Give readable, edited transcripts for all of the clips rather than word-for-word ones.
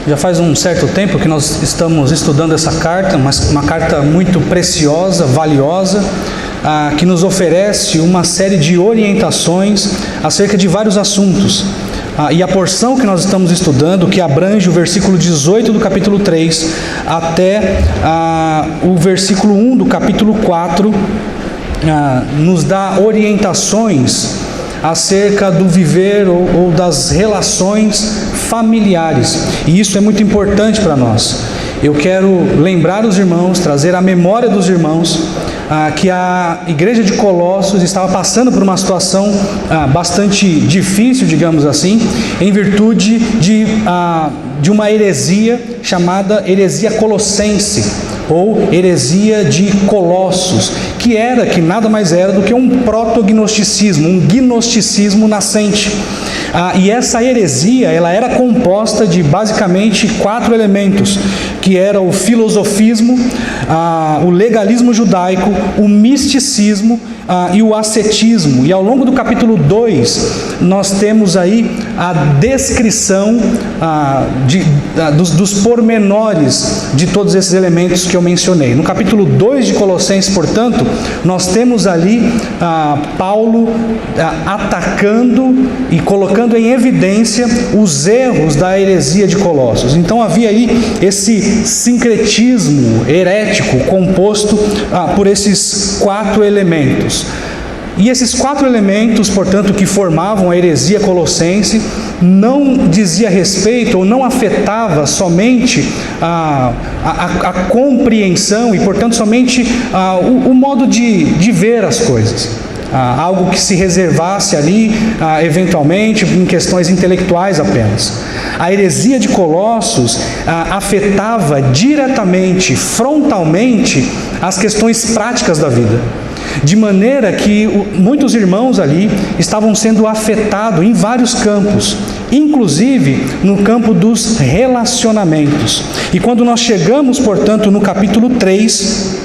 Já faz um certo tempo que nós estamos estudando essa carta, uma carta muito preciosa, valiosa, que nos oferece uma série de orientações acerca de vários assuntos. E a porção que nós estamos estudando, que abrange o versículo 18 do capítulo 3 até o versículo 1 do capítulo 4, nos dá orientações acerca do viver ou das relações familiares. E isso é muito importante para nós. Eu quero lembrar os irmãos, trazer à memória dos irmãos que a igreja de Colossos estava passando por uma situação bastante difícil, digamos assim, em virtude de uma heresia chamada heresia colossense, ou heresia de Colossos, que nada mais era do que um proto-gnosticismo, um gnosticismo nascente. E essa heresia, ela era composta de basicamente 4 elementos, que era o filosofismo, o legalismo judaico, o misticismo e o ascetismo. E ao longo do capítulo 2, nós temos aí a descrição dos pormenores de todos esses elementos que eu mencionei. No capítulo 2 de Colossenses, portanto, nós temos ali Paulo atacando e colocando em evidência os erros da heresia de Colossos. Então havia aí esse sincretismo herético composto por esses 4 elementos. E esses 4 elementos, portanto, que formavam a heresia colossense, não dizia respeito ou não afetava somente a compreensão e, portanto, somente o modo de ver as coisas. Algo que se reservasse ali, eventualmente, em questões intelectuais apenas. A heresia de Colossos afetava diretamente, frontalmente, as questões práticas da vida. De maneira que muitos irmãos ali estavam sendo afetados em vários campos, inclusive no campo dos relacionamentos. E quando nós chegamos, portanto, no capítulo 3,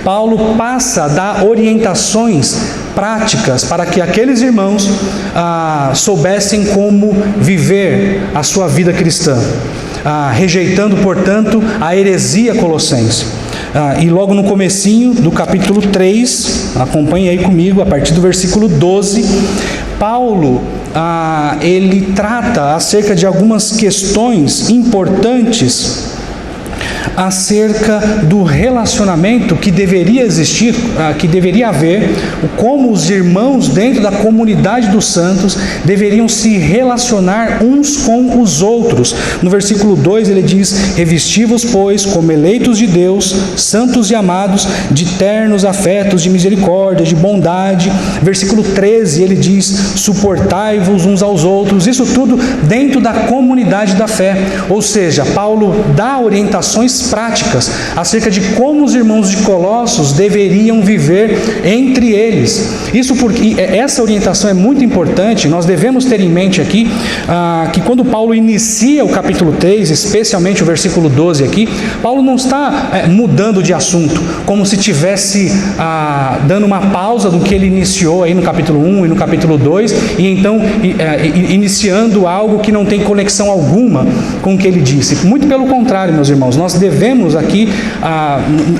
Paulo passa a dar orientações práticas para que aqueles irmãos soubessem como viver a sua vida cristã, rejeitando, portanto, a heresia colossense. E logo no comecinho do capítulo 3, acompanhe aí comigo, a partir do versículo 12, Paulo ele trata acerca de algumas questões importantes acerca do relacionamento que deveria existir, que deveria haver, como os irmãos dentro da comunidade dos santos deveriam se relacionar uns com os outros. No versículo 2 ele diz: revesti-vos, pois, como eleitos de Deus, santos e amados, de ternos afetos, de misericórdia, de bondade. Versículo 13 ele diz: suportai-vos uns aos outros. Isso tudo dentro da comunidade da fé. Ou seja, Paulo dá orientações práticas acerca de como os irmãos de Colossos deveriam viver entre eles. Isso porque essa orientação é muito importante. Nós devemos ter em mente aqui que quando Paulo inicia o capítulo 3, especialmente o versículo 12 aqui, Paulo não está mudando de assunto, como se estivesse dando uma pausa do que ele iniciou aí no capítulo 1 e no capítulo 2, e então iniciando algo que não tem conexão alguma com o que ele disse. Muito pelo contrário, meus irmãos, nós devemos aqui,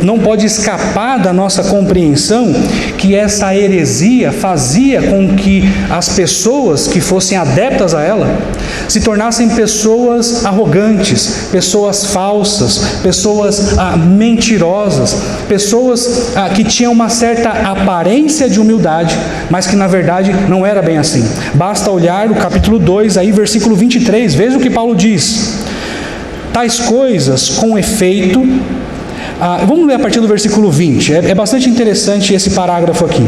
não pode escapar da nossa compreensão que essa heresia fazia com que as pessoas que fossem adeptas a ela se tornassem pessoas arrogantes, pessoas falsas, pessoas mentirosas, pessoas que tinham uma certa aparência de humildade, mas que na verdade não era bem assim. Basta olhar o capítulo 2, aí versículo 23, veja o que Paulo diz: tais coisas com efeito. Vamos ler a partir do versículo 20, é bastante interessante esse parágrafo aqui.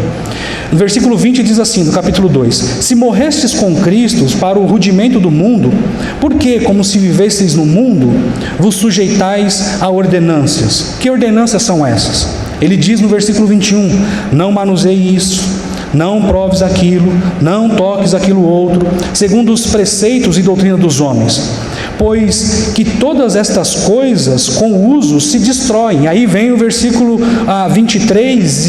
No versículo 20 diz assim, do capítulo 2: se morrestes com Cristo para o rudimento do mundo, por que, como se vivesseis no mundo, vos sujeitais a ordenâncias? Que ordenâncias são essas? Ele diz no versículo 21, não manuseie isso, não proves aquilo, não toques aquilo outro, segundo os preceitos e doutrina dos homens. Pois que todas estas coisas com o uso se destroem. Aí vem o versículo 23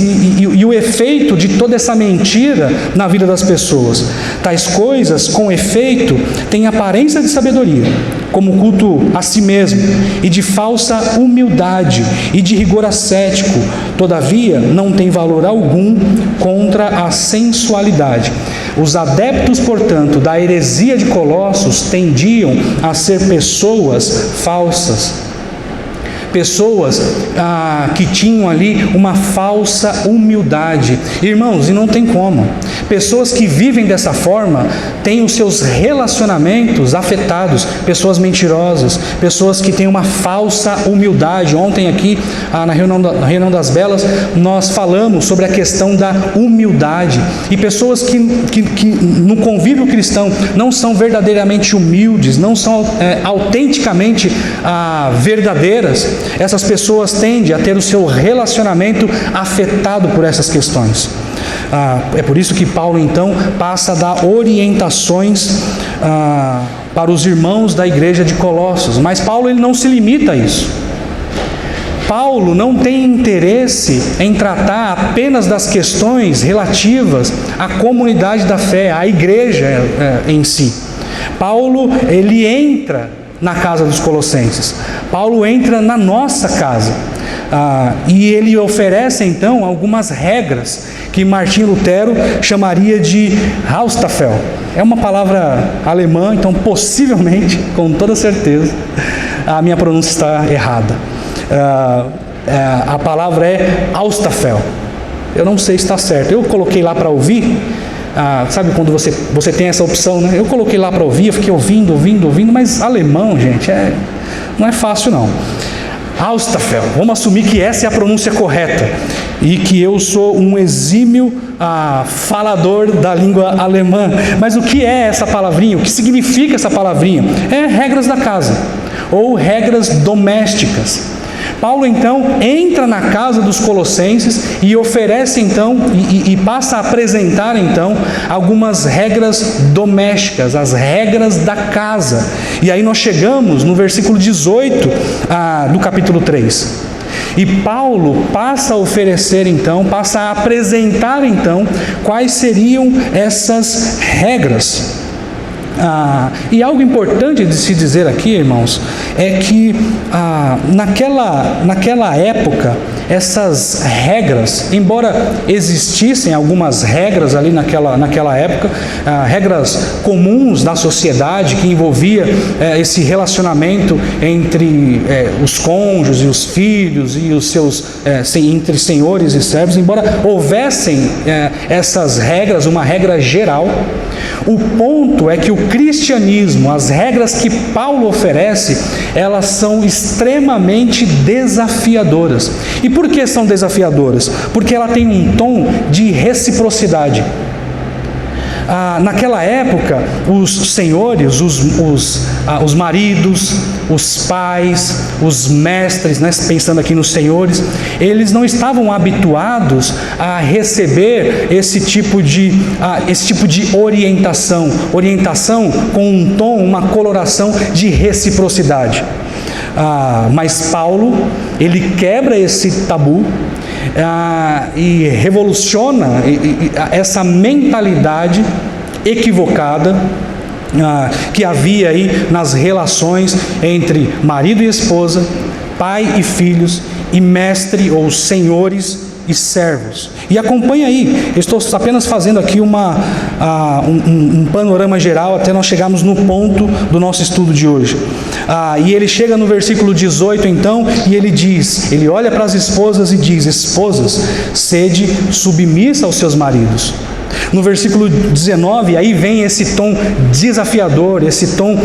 e o efeito de toda essa mentira na vida das pessoas. Tais coisas com efeito têm aparência de sabedoria, como culto a si mesmo, e de falsa humildade, e de rigor ascético. Todavia, não tem valor algum contra a sensualidade. Os adeptos, portanto, da heresia de Colossos tendiam a ser pessoas falsas. Pessoas que tinham ali uma falsa humildade. Irmãos, e não tem como. Pessoas que vivem dessa forma têm os seus relacionamentos afetados. Pessoas mentirosas, pessoas que têm uma falsa humildade. Ontem aqui, na reunião das Belas, nós falamos sobre a questão da humildade. E pessoas que no convívio cristão não são verdadeiramente humildes, não são autenticamente verdadeiras, essas pessoas tendem a ter o seu relacionamento afetado por essas questões. É por isso que Paulo então passa a dar orientações para os irmãos da igreja de Colossos. Mas Paulo ele não se limita a isso. Paulo não tem interesse em tratar apenas das questões relativas à comunidade da fé, à igreja em si. Paulo ele entra na casa dos colossenses. Paulo entra na nossa casa. E ele oferece então algumas regras que Martinho Lutero chamaria de Haustafel. É uma palavra alemã, então possivelmente, com toda certeza, a minha pronúncia está errada. A palavra é Haustafel. Eu não sei se está certo. Eu coloquei lá para ouvir. Sabe quando você tem essa opção, né? Eu coloquei lá para ouvir, eu fiquei ouvindo, mas alemão, gente, não é fácil não. Haustafel, vamos assumir que essa é a pronúncia correta e que eu sou um exímio falador da língua alemã. Mas o que é essa palavrinha? O que significa essa palavrinha? É regras da casa ou regras domésticas. Paulo então entra na casa dos colossenses e oferece então e passa a apresentar então algumas regras domésticas, as regras da casa. E aí nós chegamos no versículo 18 do capítulo 3. E Paulo passa a oferecer então, passa a apresentar então quais seriam essas regras. E algo importante de se dizer aqui, irmãos, é que naquela época, essas regras, embora existissem algumas regras ali naquela época, regras comuns da sociedade que envolvia esse relacionamento entre os cônjuges e os filhos e os seus entre senhores e servos, embora houvessem essas regras, uma regra geral, o ponto é que o cristianismo, as regras que Paulo oferece, elas são extremamente desafiadoras. E por que são desafiadoras? Porque ela tem um tom de reciprocidade. Naquela época, os senhores, os maridos, os pais, os mestres, né, pensando aqui nos senhores, eles não estavam habituados a receber esse tipo de orientação com um tom, uma coloração de reciprocidade. Mas Paulo, ele quebra esse tabu e revoluciona essa mentalidade equivocada que havia aí nas relações entre marido e esposa, pai e filhos, e mestre ou senhores e servos. E acompanha aí, eu estou apenas fazendo aqui um panorama geral até nós chegarmos no ponto do nosso estudo de hoje. E ele chega no versículo 18 então, e ele olha para as esposas e diz: esposas, sede submissa aos seus maridos. No versículo 19, aí vem esse tom desafiador, esse tom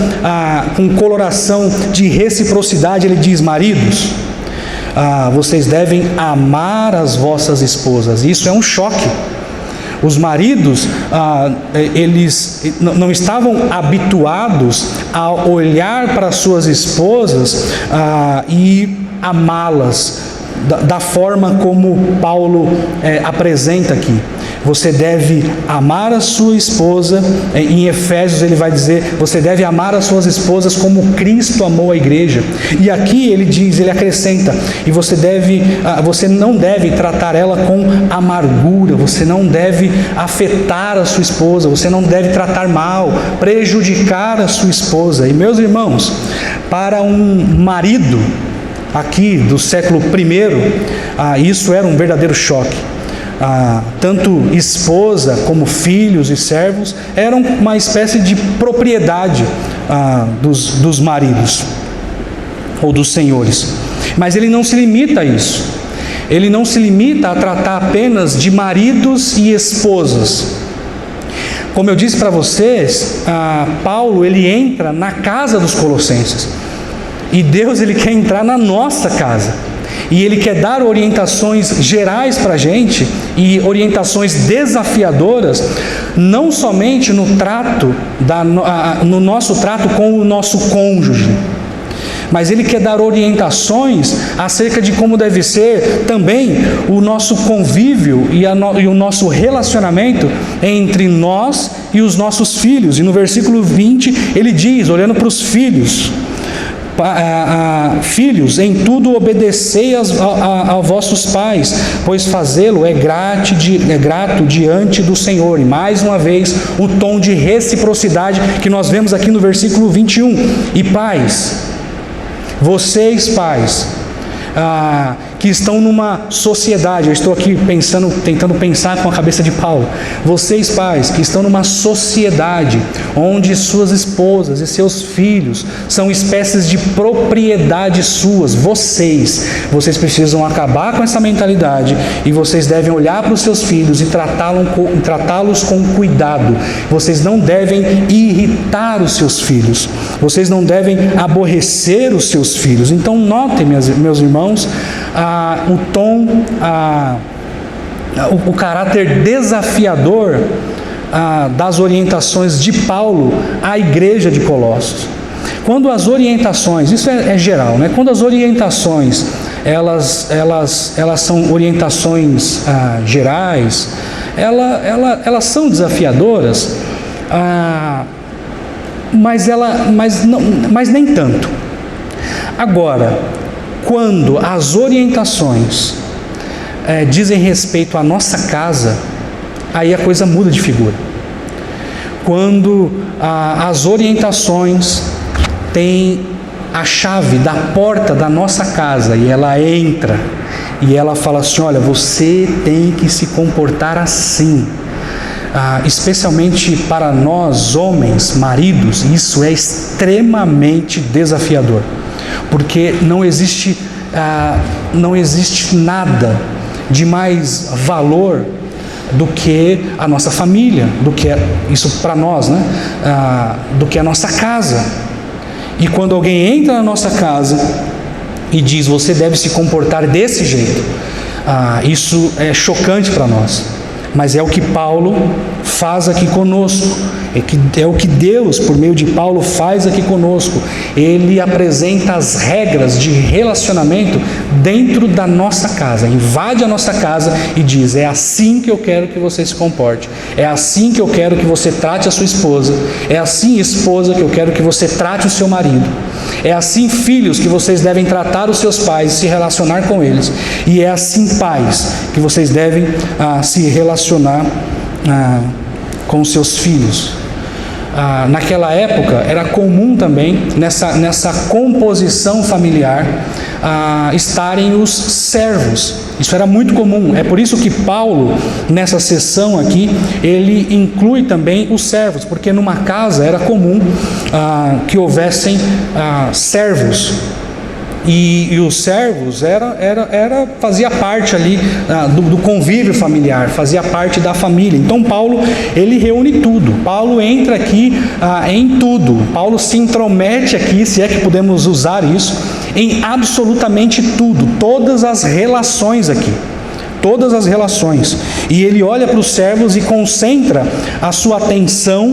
com coloração de reciprocidade. Ele diz: maridos, vocês devem amar as vossas esposas. Isso é um choque. Os maridos, eles não estavam habituados a olhar para suas esposas e amá-las da forma como Paulo apresenta aqui. Você deve amar a sua esposa. Em Efésios ele vai dizer, você deve amar as suas esposas como Cristo amou a igreja. E aqui ele diz, ele acrescenta, e você não deve tratar ela com amargura, você não deve afetar a sua esposa, você não deve tratar mal, prejudicar a sua esposa. E meus irmãos, para um marido aqui do século I, isso era um verdadeiro choque. Tanto esposa como filhos e servos eram uma espécie de propriedade dos maridos ou dos senhores. Mas ele não se limita a isso. Ele não se limita a tratar apenas de maridos e esposas. Como eu disse para vocês, Paulo ele entra na casa dos colossenses. E Deus ele quer entrar na nossa casa. E Ele quer dar orientações gerais para a gente, e orientações desafiadoras, não somente no nosso trato com o nosso cônjuge, mas Ele quer dar orientações acerca de como deve ser também o nosso convívio e o nosso relacionamento entre nós e os nossos filhos. E no versículo 20 ele diz, olhando para os filhos: filhos, em tudo obedecei a vossos pais, pois fazê-lo é grato diante do Senhor. E mais uma vez o tom de reciprocidade que nós vemos aqui no versículo 21. E pais, vocês pais, que estão numa sociedade, eu estou aqui tentando pensar com a cabeça de Paulo, vocês pais que estão numa sociedade onde suas esposas e seus filhos são espécies de propriedade suas, vocês precisam acabar com essa mentalidade, e vocês devem olhar para os seus filhos e tratá-los com cuidado. Vocês não devem irritar os seus filhos, vocês não devem aborrecer os seus filhos. Então notem, meus irmãos, o tom, o caráter desafiador das orientações de Paulo à igreja de Colossos. Quando as orientações, isso é geral, né? Quando as orientações elas são orientações gerais, elas são desafiadoras, mas nem tanto. Agora, quando as orientações dizem respeito à nossa casa, aí a coisa muda de figura. Quando as orientações têm a chave da porta da nossa casa e ela entra e ela fala assim: olha, você tem que se comportar assim. Especialmente para nós homens, maridos, isso é extremamente desafiador. Porque não existe nada de mais valor do que a nossa família, do que isso para nós, né? Do que a nossa casa. E quando alguém entra na nossa casa e diz: você deve se comportar desse jeito, isso é chocante para nós. Mas é o que Paulo faz aqui conosco, é o que Deus, por meio de Paulo, faz aqui conosco. Ele apresenta as regras de relacionamento dentro da nossa casa, invade a nossa casa e diz: é assim que eu quero que você se comporte, é assim que eu quero que você trate a sua esposa, é assim, esposa, que eu quero que você trate o seu marido, é assim, filhos, que vocês devem tratar os seus pais e se relacionar com eles, e é assim, pais, que vocês devem se relacionar com os seus filhos. Naquela época era comum também, nessa composição familiar, estarem os servos. Isso era muito comum. É por isso que Paulo, nessa seção aqui, ele inclui também os servos, porque numa casa era comum que houvessem servos. E os servos fazia parte ali do convívio familiar, fazia parte da família. Então Paulo, ele reúne tudo. Paulo entra aqui em tudo. Paulo se intromete aqui, se é que podemos usar isso, em absolutamente tudo, todas as relações aqui. Todas as relações. E ele olha para os servos e concentra a sua atenção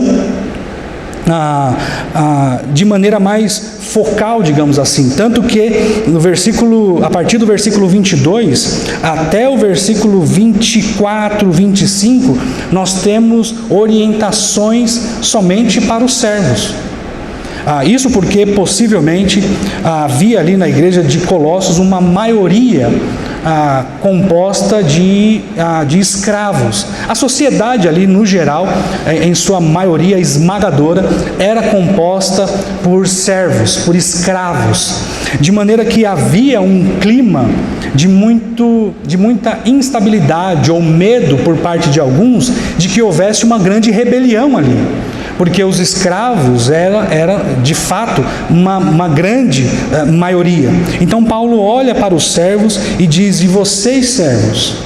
de maneira mais focal, digamos assim, tanto que a partir do versículo 22 até o versículo 24, 25, nós temos orientações somente para os servos. Isso porque possivelmente havia ali na igreja de Colossos uma maioria composta de escravos. A sociedade ali, no geral, em sua maioria esmagadora, era composta por servos, por escravos, de maneira que havia um clima de muita instabilidade ou medo por parte de alguns de que houvesse uma grande rebelião ali. Porque os escravos era de fato uma grande maioria. Então Paulo olha para os servos e diz: e vocês, servos,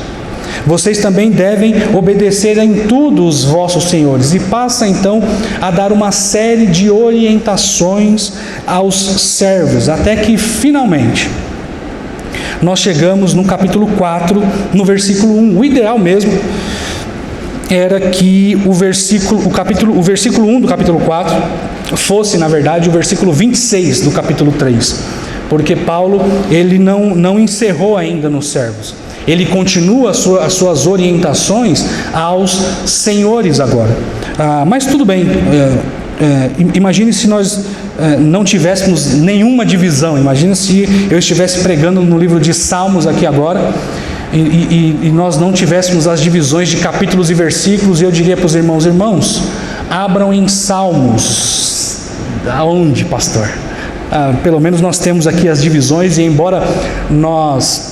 vocês também devem obedecer em tudo os vossos senhores. E passa então a dar uma série de orientações aos servos, até que finalmente nós chegamos no capítulo 4, no versículo 1. O ideal mesmo era que o versículo 1 do capítulo 4 fosse, na verdade, o versículo 26 do capítulo 3, porque Paulo, ele não encerrou ainda nos servos, ele continua as suas orientações aos senhores agora. Mas tudo bem, imagine se nós não tivéssemos nenhuma divisão. Imagine se eu estivesse pregando no livro de Salmos aqui agora, e nós não tivéssemos as divisões de capítulos e versículos, e eu diria para os irmãos, abram em Salmos. Aonde, pastor? Pelo menos nós temos aqui as divisões, e embora nós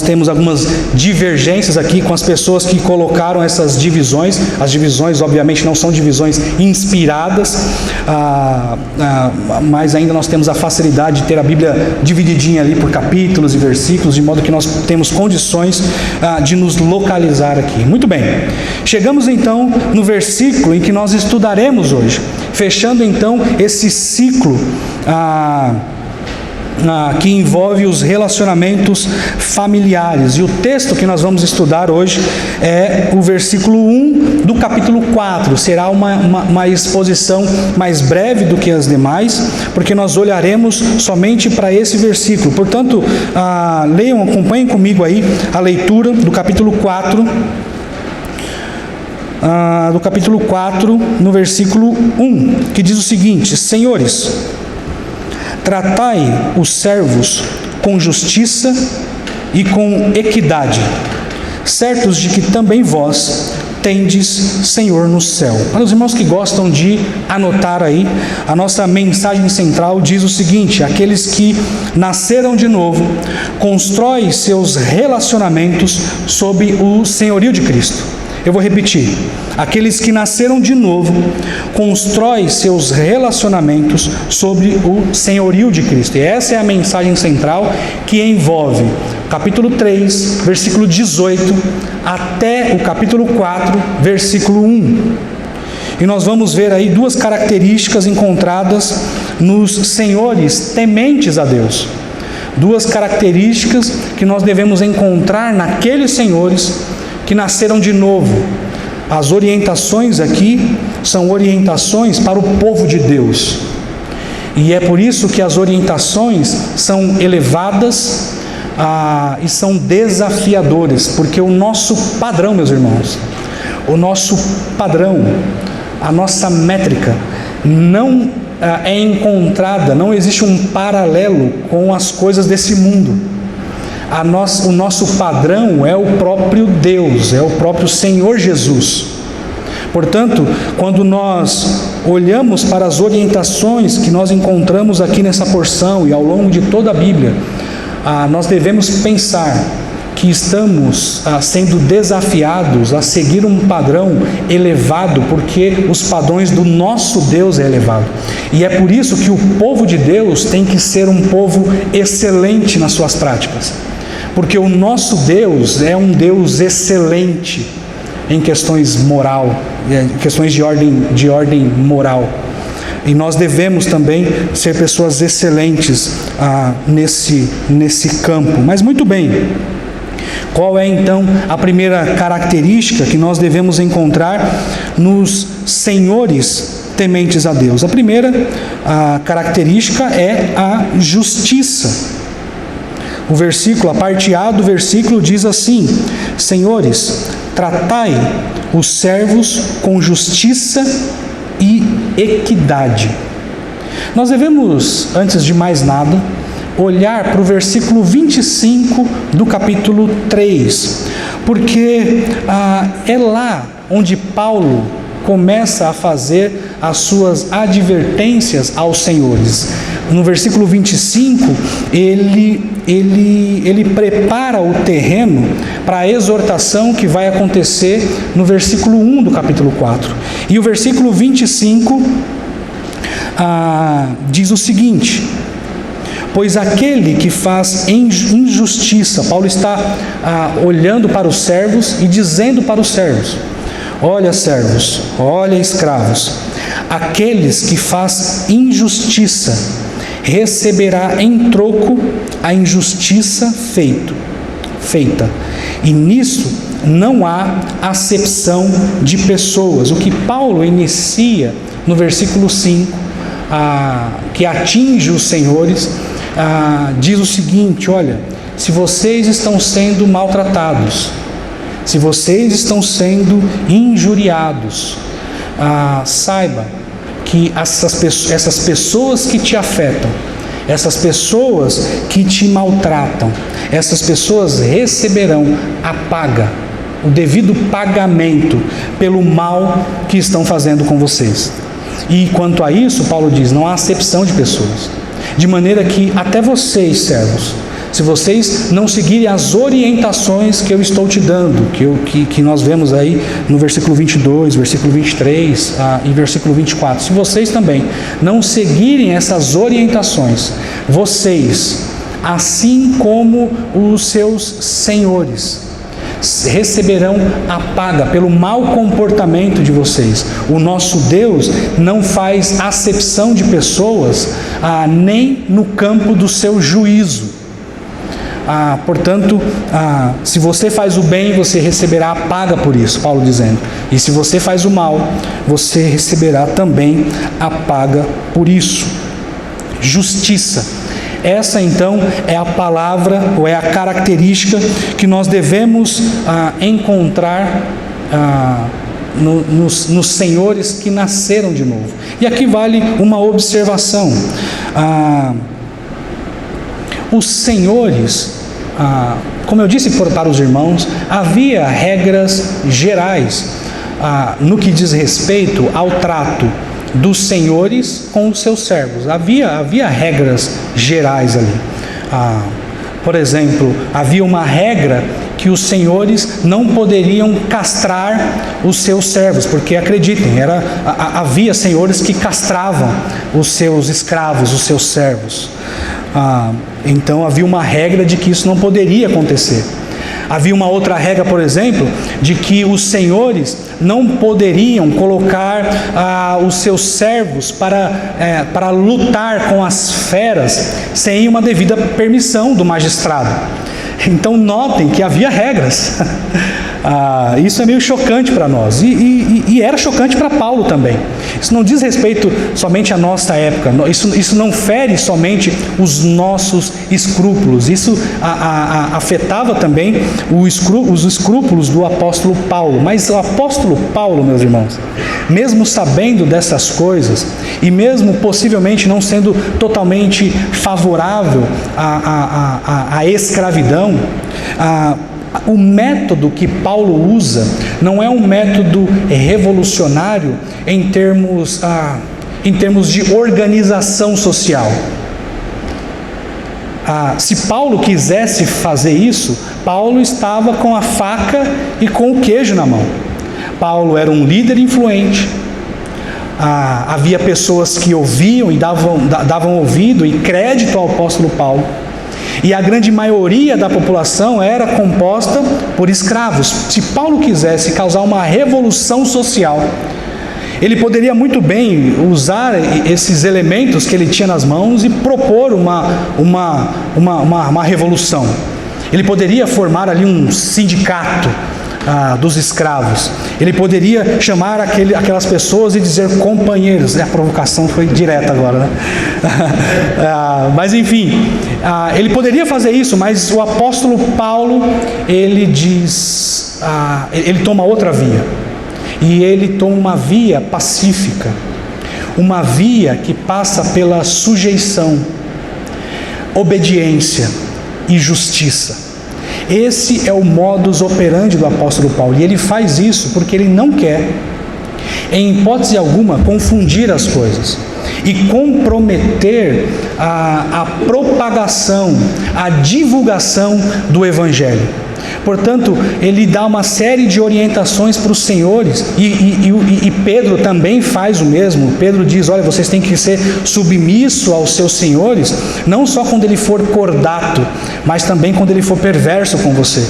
temos algumas divergências aqui com as pessoas que colocaram essas divisões. As divisões, obviamente, não são divisões inspiradas, mas ainda nós temos a facilidade de ter a Bíblia divididinha ali por capítulos e versículos, de modo que nós temos condições de nos localizar aqui. Muito bem, chegamos então no versículo em que nós estudaremos hoje, fechando então esse ciclo que envolve os relacionamentos familiares. E o texto que nós vamos estudar hoje é o versículo 1 do capítulo 4. Será uma exposição mais breve do que as demais, porque nós olharemos somente para esse versículo. Portanto, leiam, acompanhem comigo aí a leitura do capítulo 4, no versículo 1, que diz o seguinte: Senhores, tratai os servos com justiça e com equidade, certos de que também vós tendes Senhor no céu. Para os irmãos que gostam de anotar aí, a nossa mensagem central diz o seguinte: aqueles que nasceram de novo constroem seus relacionamentos sob o senhorio de Cristo. Eu vou repetir: aqueles que nasceram de novo constroem seus relacionamentos sobre o senhorio de Cristo. E essa é a mensagem central, que envolve capítulo 3, versículo 18, até o capítulo 4, versículo 1. E nós vamos ver aí duas características encontradas nos senhores tementes a Deus. Duas características que nós devemos encontrar naqueles senhores que nasceram de novo. As orientações aqui são orientações para o povo de Deus. E é por isso que as orientações são elevadas e são desafiadoras, porque o nosso padrão, meus irmãos, a nossa métrica não é encontrada, não existe um paralelo com as coisas desse mundo. O nosso padrão é o próprio Deus, é o próprio Senhor Jesus. Portanto, quando nós olhamos para as orientações que nós encontramos aqui nessa porção e ao longo de toda a Bíblia, nós devemos pensar que estamos sendo desafiados a seguir um padrão elevado, porque os padrões do nosso Deus é elevado. E é por isso que o povo de Deus tem que ser um povo excelente nas suas práticas. Porque o nosso Deus é um Deus excelente em questões questões de ordem moral. E nós devemos também ser pessoas excelentes nesse campo. Mas muito bem, qual é então a primeira característica que nós devemos encontrar nos senhores tementes a Deus. A primeira característica é a justiça. A parte A do versículo diz assim: Senhores, tratai os servos com justiça e equidade. Nós devemos, antes de mais nada, olhar para o versículo 25 do capítulo 3, porque é lá onde Paulo começa a fazer as suas advertências aos senhores. No versículo 25, ele prepara o terreno para a exortação que vai acontecer no versículo 1 do capítulo 4. E o versículo 25 diz o seguinte: pois aquele que faz injustiça, Paulo está olhando para os servos e dizendo para os servos: olha, servos, olha, escravos, aqueles que faz injustiça receberá em troco a injustiça feita. E nisso não há acepção de pessoas. O que Paulo inicia no versículo 5, que atinge os senhores, diz o seguinte: olha, se vocês estão sendo maltratados, se vocês estão sendo injuriados, saiba que essas pessoas que te afetam, essas pessoas que te maltratam, essas pessoas receberão a paga, o devido pagamento pelo mal que estão fazendo com vocês. E quanto a isso, Paulo diz, não há acepção de pessoas, de maneira que até vocês, servos, se vocês não seguirem as orientações que eu estou te dando, que nós vemos aí no versículo 22, versículo 23 e versículo 24, se vocês também não seguirem essas orientações, vocês, assim como os seus senhores, receberão a paga pelo mau comportamento de vocês. O nosso Deus não faz acepção de pessoas nem no campo do seu juízo. Portanto, se você faz o bem, você receberá a paga por isso, Paulo dizendo. E se você faz o mal, você receberá também a paga por isso. Justiça. Essa então é a palavra, ou é a característica que nós devemos encontrar nos senhores que nasceram de novo. E aqui vale uma observação. Os senhores, como eu disse para os irmãos, havia regras gerais no que diz respeito ao trato dos senhores com os seus servos. Havia regras gerais ali. Por exemplo, havia uma regra que os senhores não poderiam castrar os seus servos, porque acreditem, havia senhores que castravam os seus escravos, os seus servos. Então havia uma regra de que isso não poderia acontecer. Havia uma outra regra, por exemplo, de que os senhores não poderiam colocar os seus servos para lutar com as feras sem uma devida permissão do magistrado. Então notem que havia regras. Isso é meio chocante para nós, e era chocante para Paulo também. Isso não diz respeito somente à nossa época, isso não fere somente os nossos escrúpulos, isso afetava também os escrúpulos do apóstolo Paulo. Mas o apóstolo Paulo, meus irmãos, mesmo sabendo dessas coisas, e mesmo possivelmente não sendo totalmente favorável à escravidão, o método que Paulo usa não é um método revolucionário em termos de organização social. Se Paulo quisesse fazer isso, Paulo estava com a faca e com o queijo na mão. Paulo era um líder influente. Havia pessoas que ouviam e davam ouvido e crédito ao apóstolo Paulo. E a grande maioria da população era composta por escravos. Se Paulo quisesse causar uma revolução social, ele poderia muito bem usar esses elementos que ele tinha nas mãos e propor uma revolução. Ele poderia formar ali um sindicato, dos escravos. Ele poderia chamar aquelas pessoas e dizer companheiros. A provocação foi direta agora, né? Mas enfim, ele poderia fazer isso, mas o apóstolo Paulo, ele diz, ele toma outra via. E ele toma uma via pacífica, uma via que passa pela sujeição, obediência e justiça. Esse é o modus operandi do apóstolo Paulo, e ele faz isso porque ele não quer, em hipótese alguma, confundir as coisas e comprometer a propagação, a divulgação do Evangelho. Portanto, ele dá uma série de orientações para os senhores, e Pedro também faz o mesmo. Pedro diz, olha, vocês têm que ser submissos aos seus senhores, não só quando ele for cordato, mas também quando ele for perverso com você.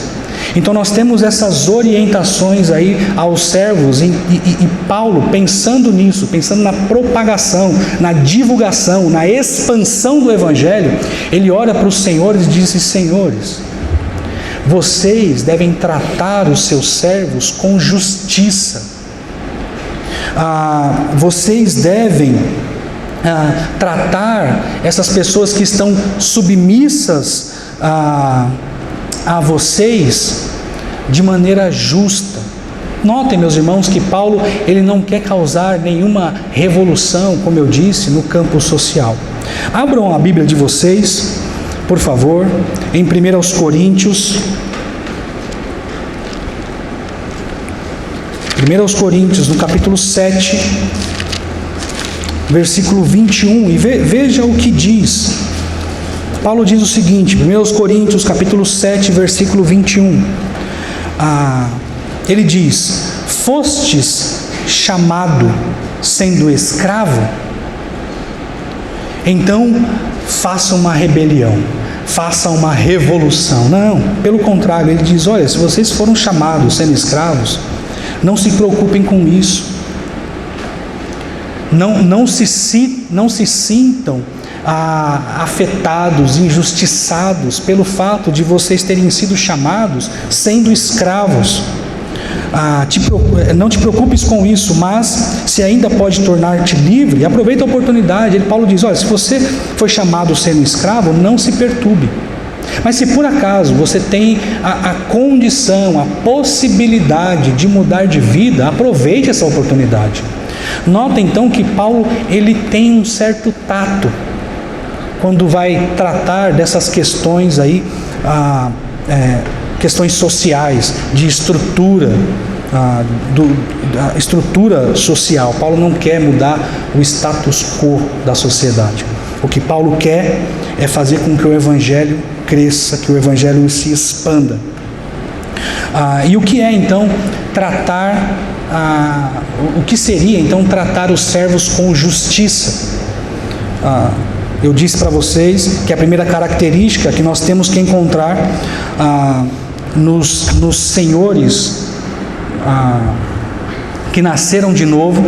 Então nós temos essas orientações aí aos servos, e Paulo, pensando nisso, pensando na propagação, na divulgação, na expansão do Evangelho, ele olha para os senhores e diz, senhores, vocês devem tratar os seus servos com justiça. Vocês devem tratar essas pessoas que estão submissas a vocês de maneira justa. Notem, meus irmãos, que Paulo, ele não quer causar nenhuma revolução, como eu disse, no campo social. Abram a Bíblia de vocês, por favor, em 1 Coríntios. 1 Coríntios, no capítulo 7, versículo 21, e veja o que diz. Paulo diz o seguinte, 1 Coríntios, capítulo 7, versículo 21. Ele diz, fostes chamado sendo escravo? Então faça uma rebelião, faça uma revolução. Não, pelo contrário, ele diz, olha, se vocês foram chamados sendo escravos, não se preocupem com isso. Não se sintam afetados, injustiçados pelo fato de vocês terem sido chamados sendo escravos. Não te preocupes com isso, mas se ainda pode tornar-te livre, aproveita a oportunidade. Paulo diz, olha, se você foi chamado sendo escravo, não se perturbe. Mas se por acaso você tem a condição, a possibilidade de mudar de vida, aproveite essa oportunidade. Nota então que Paulo, ele tem um certo tato quando vai tratar dessas questões aí, questões sociais, de estrutura, da estrutura social. Paulo não quer mudar o status quo da sociedade. O que Paulo quer é fazer com que o Evangelho cresça, que o Evangelho se expanda. E o que é então tratar, o que seria então tratar os servos com justiça? Eu disse para vocês que a primeira característica que nós temos que encontrar nos senhores que nasceram de novo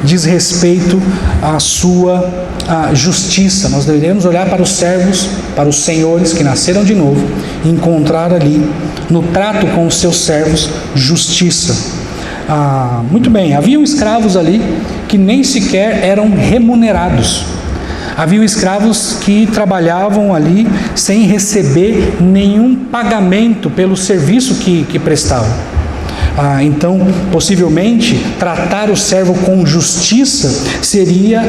diz respeito à sua justiça. Nós deveríamos olhar para os servos, para os senhores que nasceram de novo e encontrar ali no trato com os seus servos justiça. Muito bem, haviam escravos ali que nem sequer eram remunerados. Haviam escravos que trabalhavam ali sem receber nenhum pagamento pelo serviço que prestavam. Então, possivelmente, tratar o servo com justiça seria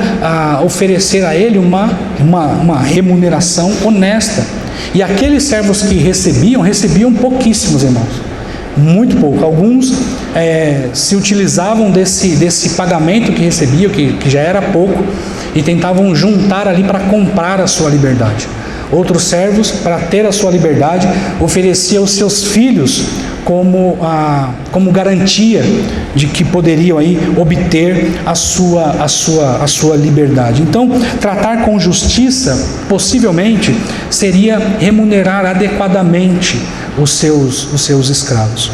oferecer a ele uma remuneração honesta. E aqueles servos que recebiam pouquíssimos, irmãos. Muito pouco. Alguns se utilizavam desse pagamento que recebiam, que já era pouco, e tentavam juntar ali para comprar a sua liberdade. Outros servos, para ter a sua liberdade, ofereciam os seus filhos como garantia de que poderiam aí obter a sua liberdade. Então, tratar com justiça, possivelmente, seria remunerar adequadamente os seus escravos.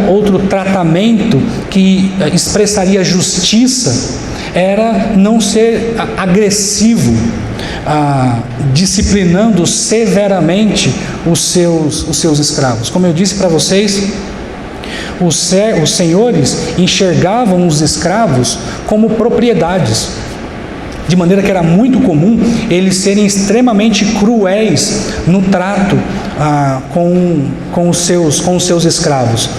Outro tratamento que expressaria justiça era não ser agressivo, disciplinando severamente os seus escravos. Como eu disse para vocês, os senhores enxergavam os escravos como propriedades, de maneira que era muito comum eles serem extremamente cruéis no trato com os seus escravos.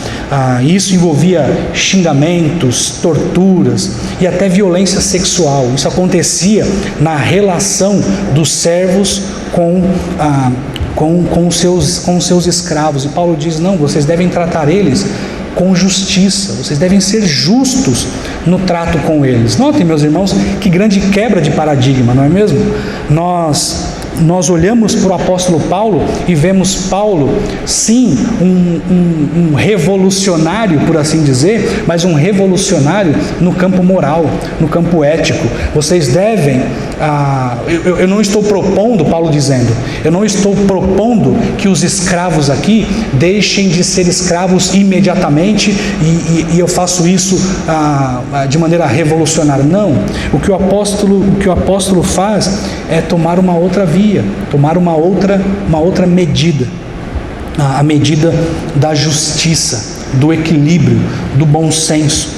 Isso envolvia xingamentos, torturas e até violência sexual. Isso acontecia na relação dos servos com os seus escravos. E Paulo diz: não, vocês devem tratar eles com justiça, vocês devem ser justos no trato com eles. Notem, meus irmãos, que grande quebra de paradigma, não é mesmo? Nós olhamos para o apóstolo Paulo e vemos Paulo, sim, um revolucionário, por assim dizer, mas um revolucionário no campo moral, no campo ético. Vocês devem, eu não estou propondo, Paulo dizendo, eu não estou propondo que os escravos aqui deixem de ser escravos imediatamente e eu faço isso de maneira revolucionária. Não, o que o apóstolo faz é tomar uma outra via, tomar uma outra medida, a medida da justiça, do equilíbrio, do bom senso.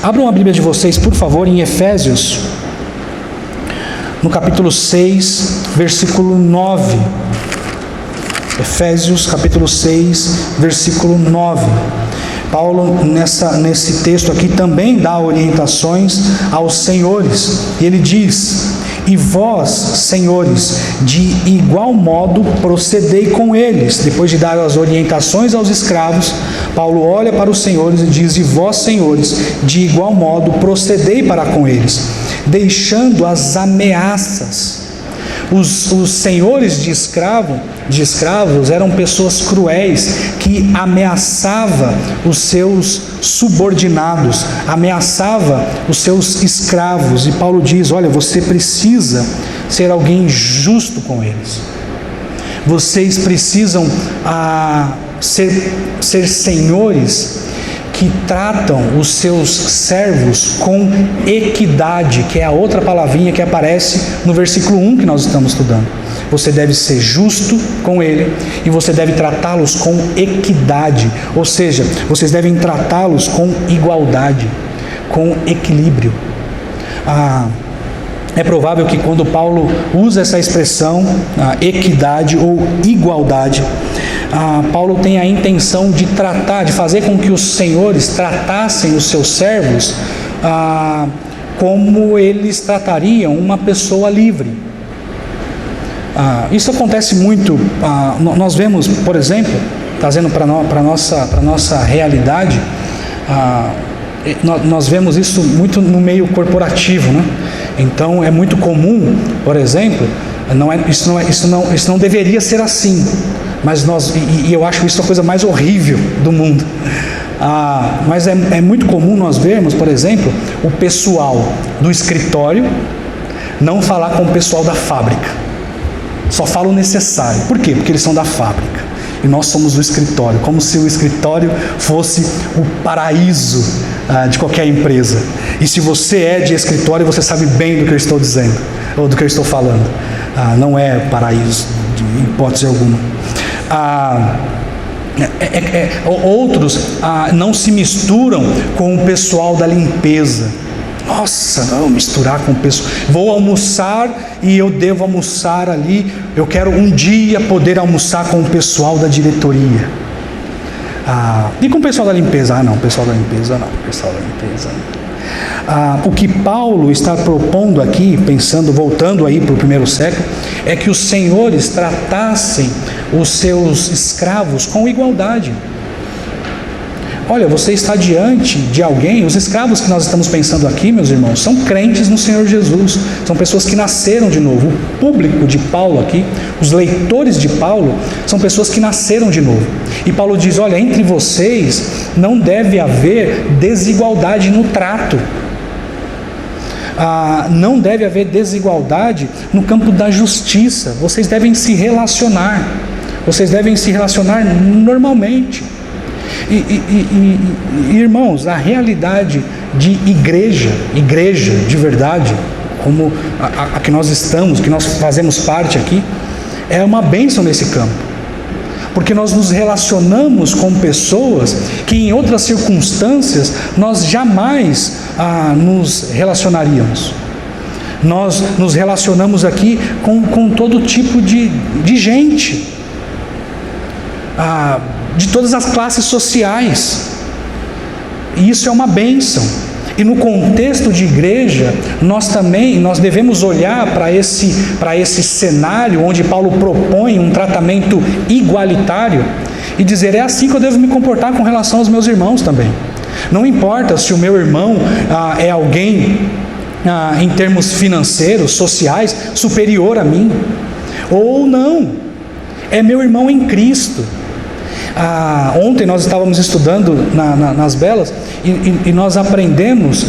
Abram a Bíblia de vocês, por favor, em Efésios, no capítulo 6, versículo 9. Efésios, capítulo 6, versículo 9. Paulo, nesse texto aqui, também dá orientações aos senhores. E ele diz: e vós, senhores, de igual modo procedei com eles. Depois de dar as orientações aos escravos, Paulo olha para os senhores e diz: e vós, senhores, de igual modo procedei para com eles, deixando as ameaças. Os senhores de escravos eram pessoas cruéis que ameaçavam os seus subordinados, ameaçava os seus escravos. E Paulo diz: olha, você precisa ser alguém justo com eles. Vocês precisam ser senhores que tratam os seus servos com equidade, que é a outra palavrinha que aparece no versículo 1 que nós estamos estudando. Você deve ser justo com ele e você deve tratá-los com equidade, ou seja, vocês devem tratá-los com igualdade, com equilíbrio. É provável que quando Paulo usa essa expressão, equidade ou igualdade, Paulo tem a intenção de fazer com que os senhores tratassem os seus servos como eles tratariam uma pessoa livre. Isso acontece muito, nós vemos, por exemplo, trazendo para a nossa realidade, nós vemos isso muito no meio corporativo, né? Então é muito comum, por exemplo, isso não deveria ser assim, mas eu acho isso a coisa mais horrível do mundo. Mas é muito comum nós vermos, por exemplo, o pessoal do escritório não falar com o pessoal da fábrica, só fala o necessário. Por quê? Porque eles são da fábrica e nós somos do escritório, como se o escritório fosse o paraíso de qualquer empresa. E se você é de escritório, você sabe bem do que eu estou dizendo, ou do que eu estou falando. Não é paraíso, de hipótese alguma. Outros não se misturam com o pessoal da limpeza. Nossa, não misturar com o pessoal. Vou almoçar e eu devo almoçar ali. Eu quero um dia poder almoçar com o pessoal da diretoria. E com o pessoal da limpeza? Não, pessoal da limpeza não. Pessoal da limpeza não. O que Paulo está propondo aqui, voltando aí para o primeiro século, é que os senhores tratassem os seus escravos com igualdade. Olha, você está diante de alguém, os escravos que nós estamos pensando aqui, meus irmãos, são crentes no Senhor Jesus, são pessoas que nasceram de novo. O público de Paulo aqui, os leitores de Paulo, são pessoas que nasceram de novo. E Paulo diz: olha, entre vocês não deve haver desigualdade no trato. Não deve haver desigualdade no campo da justiça. Vocês devem se relacionar. vocês devem se relacionar normalmente. Irmãos, a realidade de igreja de verdade, como a que nós estamos, que nós fazemos parte aqui, é uma bênção nesse campo, porque nós nos relacionamos com pessoas que em outras circunstâncias nós jamais nos relacionaríamos. Nós nos relacionamos aqui com todo tipo de gente, de todas as classes sociais, e isso é uma bênção. E no contexto de igreja, nós devemos olhar para esse cenário onde Paulo propõe um tratamento igualitário e dizer: é assim que eu devo me comportar com relação aos meus irmãos também. Não importa se o meu irmão é alguém em termos financeiros, sociais, superior a mim, ou não, é meu irmão em Cristo. Ontem nós estávamos estudando nas Belas e nós aprendemos,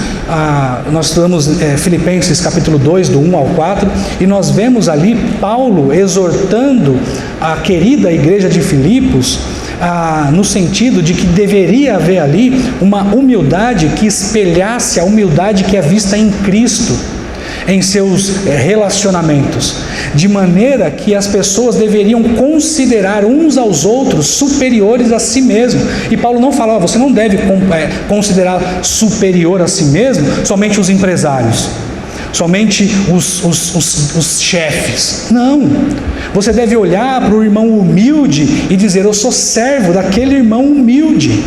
nós estudamos Filipenses capítulo 2, do 1 ao 4, e nós vemos ali Paulo exortando a querida igreja de Filipos, no sentido de que deveria haver ali uma humildade que espelhasse a humildade que é vista em Cristo, em seus relacionamentos, de maneira que as pessoas deveriam considerar uns aos outros superiores a si mesmo. E Paulo não fala: você não deve considerar superior a si mesmo somente os empresários, somente os chefes. Não, você deve olhar para o irmão humilde e dizer: eu sou servo daquele irmão humilde,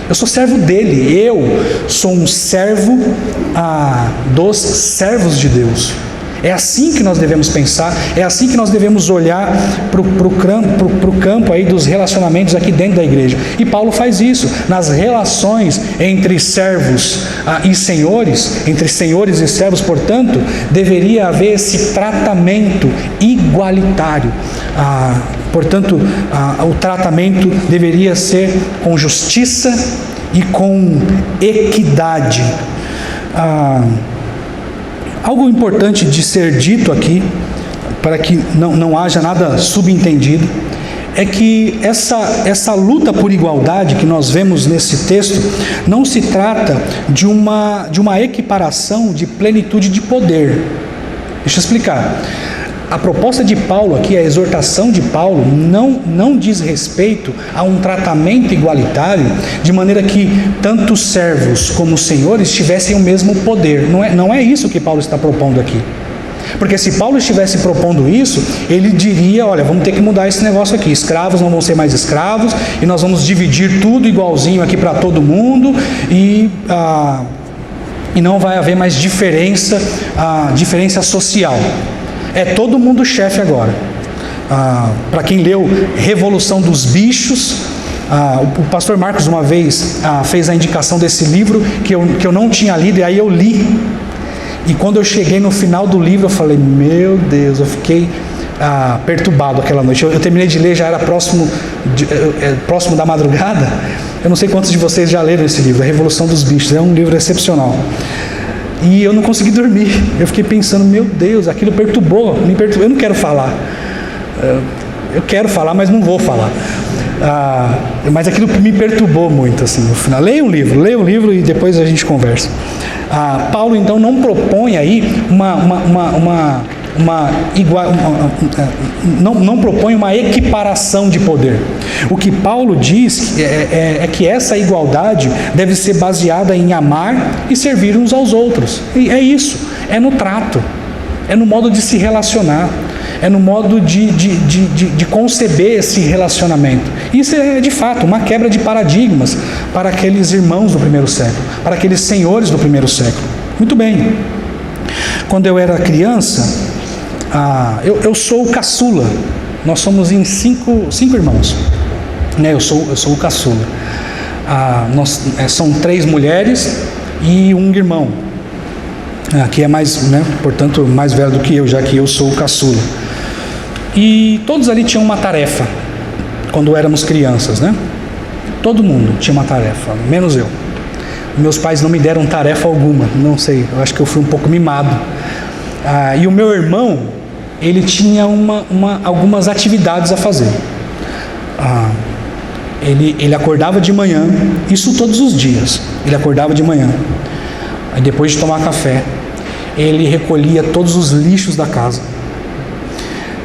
eu sou servo dele, eu sou um servo dos servos de Deus. É assim que nós devemos pensar, é assim que nós devemos olhar para o campo aí dos relacionamentos aqui dentro da igreja. E Paulo faz isso nas relações entre servos e senhores, entre senhores e servos. Portanto, deveria haver esse tratamento igualitário. Portanto, o tratamento deveria ser com justiça e com equidade. Algo importante de ser dito aqui, para que não haja nada subentendido, é que essa luta por igualdade que nós vemos nesse texto não se trata de uma equiparação de plenitude de poder. Deixa eu explicar. A proposta de Paulo aqui, a exortação de Paulo, não diz respeito a um tratamento igualitário, de maneira que tanto servos como senhores tivessem o mesmo poder. Não é isso que Paulo está propondo aqui. Porque se Paulo estivesse propondo isso, ele diria: olha, vamos ter que mudar esse negócio aqui, escravos não vão ser mais escravos, e nós vamos dividir tudo igualzinho aqui para todo mundo, e não vai haver mais diferença social. É todo mundo chefe agora. Para quem leu Revolução dos Bichos, o pastor Marcos uma vez fez a indicação desse livro que eu não tinha lido, e aí eu li. E quando eu cheguei no final do livro, eu falei: meu Deus, eu fiquei perturbado aquela noite. Eu terminei de ler, já era próximo da madrugada. Eu não sei quantos de vocês já leram esse livro, A Revolução dos Bichos. É um livro excepcional. E eu não consegui dormir. Eu fiquei pensando: meu Deus, aquilo me perturbou. Eu não quero falar. Eu quero falar, mas não vou falar. Mas aquilo me perturbou muito, assim, no final. Leia um livro e depois a gente conversa. Paulo então não propõe aí não propõe uma equiparação de poder. O que Paulo diz é que essa igualdade deve ser baseada em amar e servir uns aos outros. E é isso, é no trato, é no modo de se relacionar, é no modo de conceber esse relacionamento. Isso é de fato uma quebra de paradigmas para aqueles irmãos do primeiro século, para aqueles senhores do primeiro século. Muito bem, quando eu era criança, eu sou o caçula. Nós somos em cinco irmãos, né? Eu sou o caçula. São 3 mulheres e um irmão, que é mais, né, portanto, mais velho do que eu, já que eu sou o caçula. E todos ali tinham uma tarefa quando éramos crianças, né? Todo mundo tinha uma tarefa, menos eu. Meus pais não me deram tarefa alguma, não sei, eu acho que eu fui um pouco mimado. E o meu irmão, ele tinha algumas atividades a fazer. Ele acordava de manhã, isso todos os dias, ele acordava de manhã, aí depois de tomar café, ele recolhia todos os lixos da casa,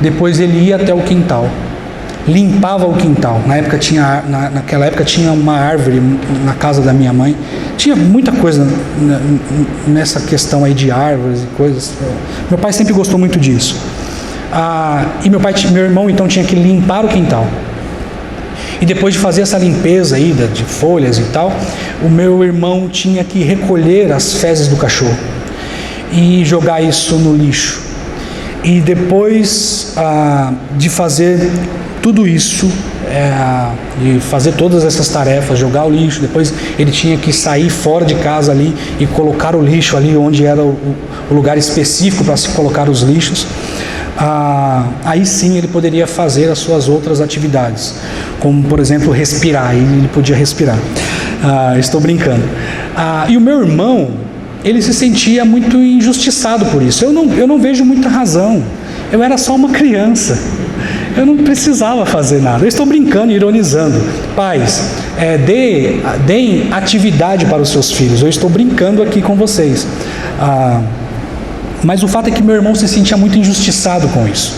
depois ele ia até o quintal, limpava o quintal. Naquela época tinha uma árvore na casa da minha mãe, tinha muita coisa nessa questão aí de árvores e coisas. Meu pai sempre gostou muito disso. E meu irmão então tinha que limpar o quintal. E depois de fazer essa limpeza aí de folhas e tal, o meu irmão tinha que recolher as fezes do cachorro e jogar isso no lixo. E depois de fazer tudo isso, de fazer todas essas tarefas, jogar o lixo, depois ele tinha que sair fora de casa ali e colocar o lixo ali onde era o lugar específico para se colocar os lixos. Aí sim ele poderia fazer as suas outras atividades, como por exemplo respirar, ele podia respirar. Estou brincando. E o meu irmão, ele se sentia muito injustiçado por isso. Eu não vejo muita razão, eu era só uma criança, eu não precisava fazer nada. Eu estou brincando, ironizando. Pais, deem atividade para os seus filhos. Eu estou brincando aqui com vocês. Mas o fato é que meu irmão se sentia muito injustiçado com isso.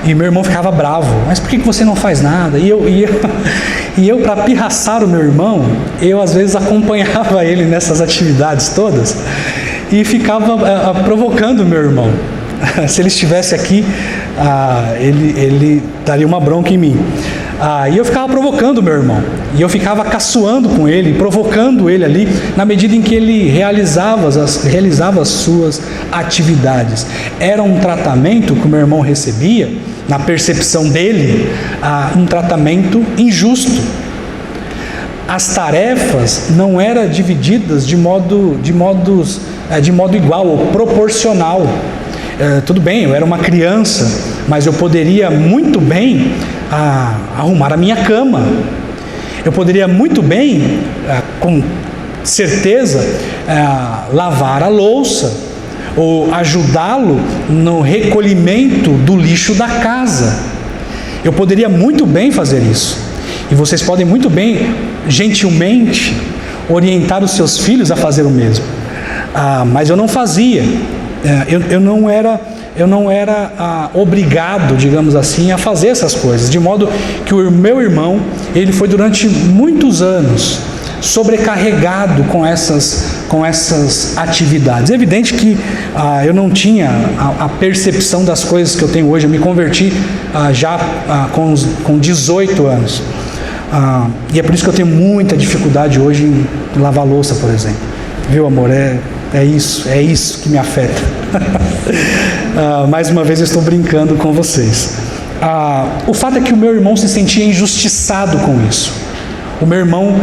E meu irmão ficava bravo. Mas por que você não faz nada? E eu para pirraçar o meu irmão, eu às vezes acompanhava ele nessas atividades todas e ficava provocando o meu irmão. Se ele estivesse aqui, ele daria uma bronca em mim. E eu ficava provocando o meu irmão, e eu ficava caçoando com ele, provocando ele ali, na medida em que ele realizava as suas atividades. Era um tratamento que o meu irmão recebia, na percepção dele, um tratamento injusto. As tarefas não eram divididas de modo igual ou proporcional. Tudo bem, eu era uma criança, mas eu poderia muito bem arrumar a minha cama. Eu poderia muito bem, com certeza, lavar a louça ou ajudá-lo no recolhimento do lixo da casa. Eu poderia muito bem fazer isso. E vocês podem muito bem, gentilmente, orientar os seus filhos a fazer o mesmo. Mas eu não fazia. Eu não era obrigado, digamos assim, a fazer essas coisas, de modo que o meu irmão, ele foi durante muitos anos sobrecarregado com essas atividades. É evidente que eu não tinha a percepção das coisas que eu tenho hoje. Eu me converti já com 18 anos. E é por isso que eu tenho muita dificuldade hoje em lavar louça, por exemplo. Viu, amor? É isso que me afeta. Mais uma vez eu estou brincando com vocês. O fato é que o meu irmão se sentia injustiçado com isso. O meu irmão,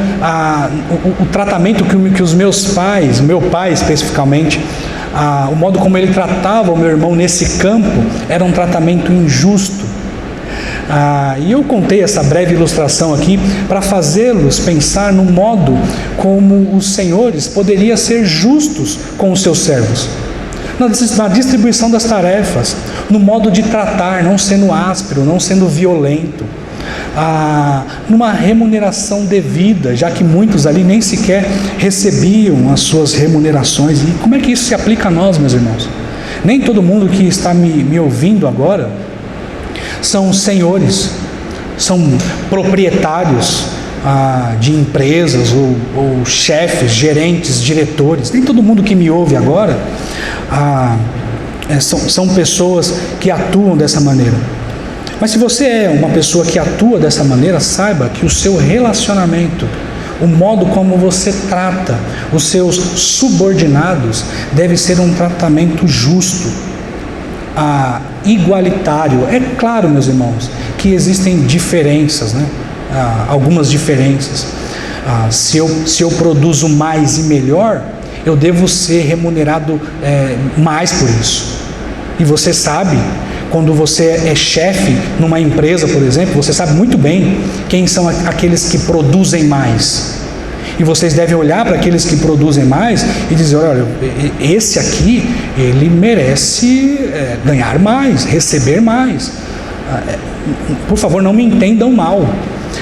o tratamento que os meus pais, o meu pai especificamente, o modo como ele tratava o meu irmão nesse campo, era um tratamento injusto. E eu contei essa breve ilustração aqui para fazê-los pensar no modo como os senhores poderiam ser justos com os seus servos, na distribuição das tarefas, no modo de tratar, não sendo áspero, não sendo violento, numa remuneração devida, já que muitos ali nem sequer recebiam as suas remunerações. E como é que isso se aplica a nós, meus irmãos? Nem todo mundo que está me ouvindo agora são senhores, são proprietários de empresas ou chefes, gerentes, diretores. Nem todo mundo que me ouve agora são pessoas que atuam dessa maneira. Mas se você é uma pessoa que atua dessa maneira, saiba que o seu relacionamento, o modo como você trata os seus subordinados, deve ser um tratamento justo, igualitário. É claro, meus irmãos, que existem diferenças, né? Algumas diferenças. Se eu produzo mais e melhor, eu devo ser remunerado mais por isso. E você sabe, quando você é chefe numa empresa, por exemplo, você sabe muito bem quem são aqueles que produzem mais. E vocês devem olhar para aqueles que produzem mais e dizer: olha, esse aqui, ele merece ganhar mais, receber mais. por favor, não me entendam mal.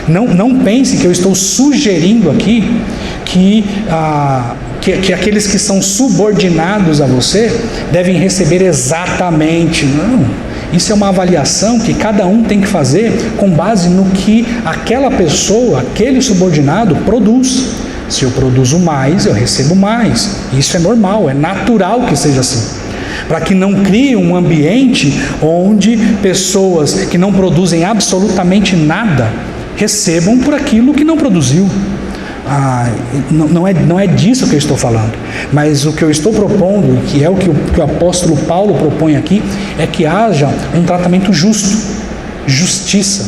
Não pense que eu estou sugerindo aqui que aqueles que são subordinados a você devem receber exatamente. Não. Isso é uma avaliação que cada um tem que fazer com base no que aquela pessoa, aquele subordinado produz. Se eu produzo mais, eu recebo mais. Isso é normal, é natural que seja assim. Para que não crie um ambiente onde pessoas que não produzem absolutamente nada recebam por aquilo que não produziu. Não é disso que eu estou falando, mas o que eu estou propondo, que é o que o apóstolo Paulo propõe aqui, é que haja um tratamento justo, justiça,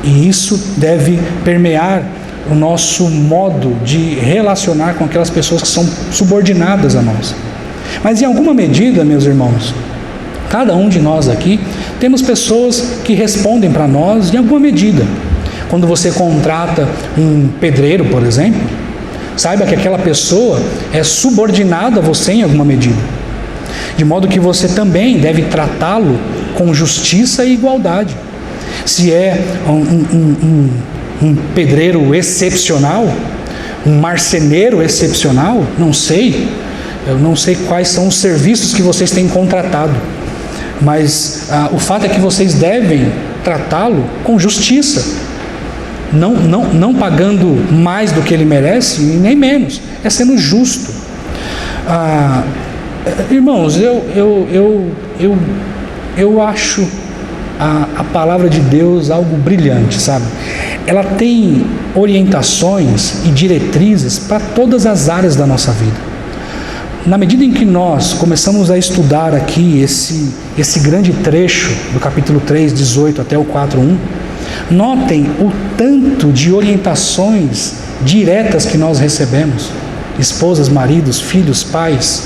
e isso deve permear o nosso modo de relacionar com aquelas pessoas que são subordinadas a nós. Mas em alguma medida, meus irmãos, cada um de nós aqui temos pessoas que respondem para nós em alguma medida. Quando você contrata um pedreiro, por exemplo, saiba que aquela pessoa é subordinada a você em alguma medida. De modo que você também deve tratá-lo com justiça e igualdade. Se é um pedreiro excepcional, um marceneiro excepcional, eu não sei quais são os serviços que vocês têm contratado, mas o fato é que vocês devem tratá-lo com justiça, não pagando mais do que ele merece e nem menos, é sendo justo. Irmãos, eu acho a palavra de Deus algo brilhante, sabe? Ela tem orientações e diretrizes para todas as áreas da nossa vida. Na medida em que nós começamos a estudar aqui esse grande trecho do capítulo 3, 18 até o 4:1, notem o tanto de orientações diretas que nós recebemos, esposas, maridos, filhos, pais,